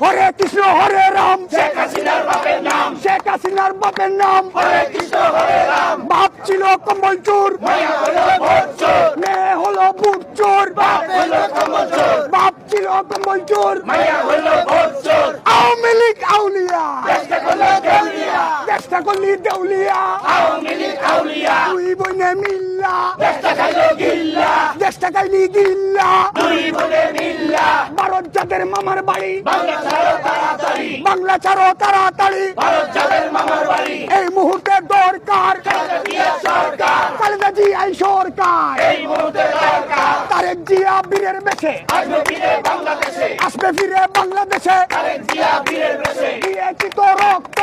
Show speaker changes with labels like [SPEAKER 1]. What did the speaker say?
[SPEAKER 1] হরে কৃষ্ণ হরে রাম,
[SPEAKER 2] শেখ হাসিনার বাপের নাম,
[SPEAKER 1] শেখ হাসিনার বাপের নাম,
[SPEAKER 2] হরে কৃষ্ণ হরে রাম।
[SPEAKER 1] বাপ ছিল কম্বল চোর,
[SPEAKER 2] মায়া হলো ভোট চোর,
[SPEAKER 1] মেয়ে হলো বুট চোর,
[SPEAKER 2] বাপ হলো কম্বল চোর,
[SPEAKER 1] বাপ ছিল কম্বল চোর,
[SPEAKER 2] মায়া হলো ভোট চোর।
[SPEAKER 1] আওয়ামী লীগ আউলিয়া,
[SPEAKER 2] দেশটা হলো দেউলিয়া,
[SPEAKER 1] দেশটা করলি দেউলিয়া,
[SPEAKER 2] আওয়ামী লীগ আউলিয়া,
[SPEAKER 1] দুই বইনে মিল্লা,
[SPEAKER 2] দেশটা খাইলো গিল্লা,
[SPEAKER 1] দেশটা কাইলি গিল্লা,
[SPEAKER 2] দুই বলে মিল্লা।
[SPEAKER 1] ভারত যাদের মামার বাড়ি,
[SPEAKER 2] বাংলা ছাড়ো তাড়াতাড়ি,
[SPEAKER 1] বাংলা ছাড়ো তাড়াতাড়ি,
[SPEAKER 2] ভারত যাবেন মামার বাড়ি।
[SPEAKER 1] এই মুহূর্তে দরকার
[SPEAKER 2] খালেদা জিয়া সরকার,
[SPEAKER 1] খালেদা জিয়াই সরকার,
[SPEAKER 2] এই মুহূর্তে দরকার।
[SPEAKER 1] তারেক জিয়া বীরের বেশে
[SPEAKER 2] আসবে ফিরে বাংলাদেশে,
[SPEAKER 1] আসবে ফিরে বাংলাদেশে,
[SPEAKER 2] তারেক জিয়া বীরের বেশে।
[SPEAKER 1] দিয়েছি তো রক্ত,